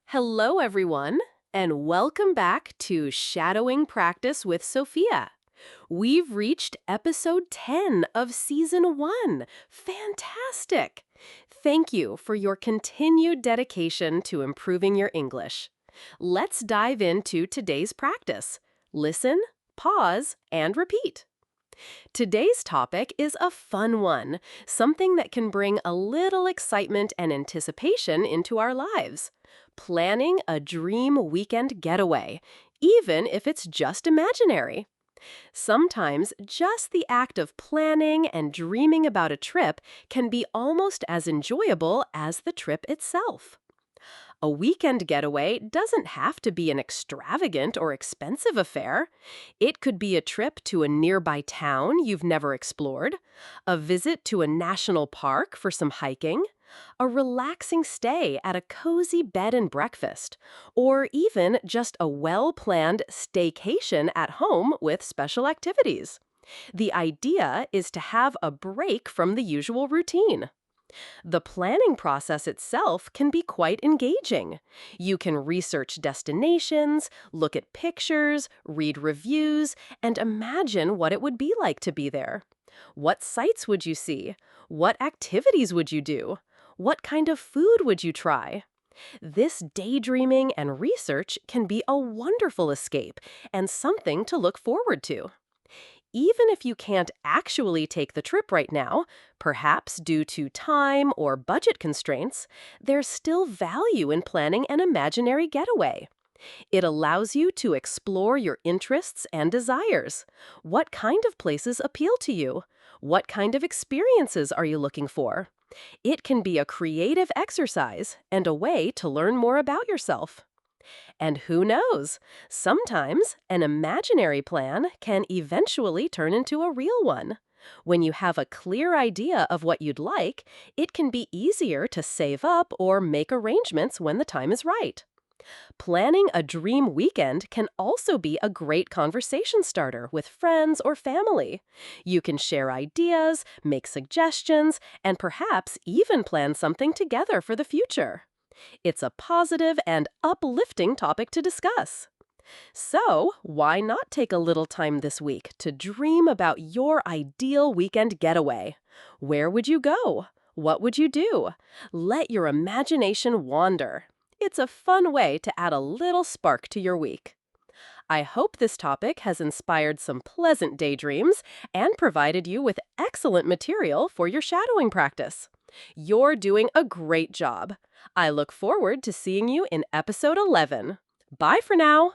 Hello, everyone, and welcome back to Shadowing Practice with Sophia. We've reached episode 10 of season 1. Fantastic! Thank you for your continued dedication to improving your English. Let's dive into today's practice. Listen, pause, and repeat. Today's topic is a fun one, something that can bring a little excitement and anticipation into our lives. Planning a dream weekend getaway, even if it's just imaginary. Sometimes just the act of planning and dreaming about a trip can be almost as enjoyable as the trip itself. A weekend getaway doesn't have to be an extravagant or expensive affair. It could be a trip to a nearby town you've never explored, a visit to a national park for some hiking, a relaxing stay at a cozy bed and breakfast, or even just a well-planned staycation at home with special activities. The idea is to have a break from the usual routine. The planning process itself can be quite engaging. You can research destinations, look at pictures, read reviews, and imagine what it would be like to be there. What sights would you see? What activities would you do? What kind of food would you try? This daydreaming and research can be a wonderful escape and something to look forward to. Even if you can't actually take the trip right now, perhaps due to time or budget constraints, there's still value in planning an imaginary getaway. It allows you to explore your interests and desires. What kind of places appeal to you? What kind of experiences are you looking for? It can be a creative exercise and a way to learn more about yourself. And who knows? Sometimes an imaginary plan can eventually turn into a real one. When you have a clear idea of what you'd like, it can be easier to save up or make arrangements when the time is right. Planning a dream weekend can also be a great conversation starter with friends or family. You can share ideas, make suggestions, and perhaps even plan something together for the future. It's a positive and uplifting topic to discuss. So, why not take a little time this week to dream about your ideal weekend getaway? Where would you go? What would you do? Let your imagination wander. It's a fun way to add a little spark to your week. I hope this topic has inspired some pleasant daydreams and provided you with excellent material for your shadowing practice. You're doing a great job. I look forward to seeing you in episode 11. Bye for now.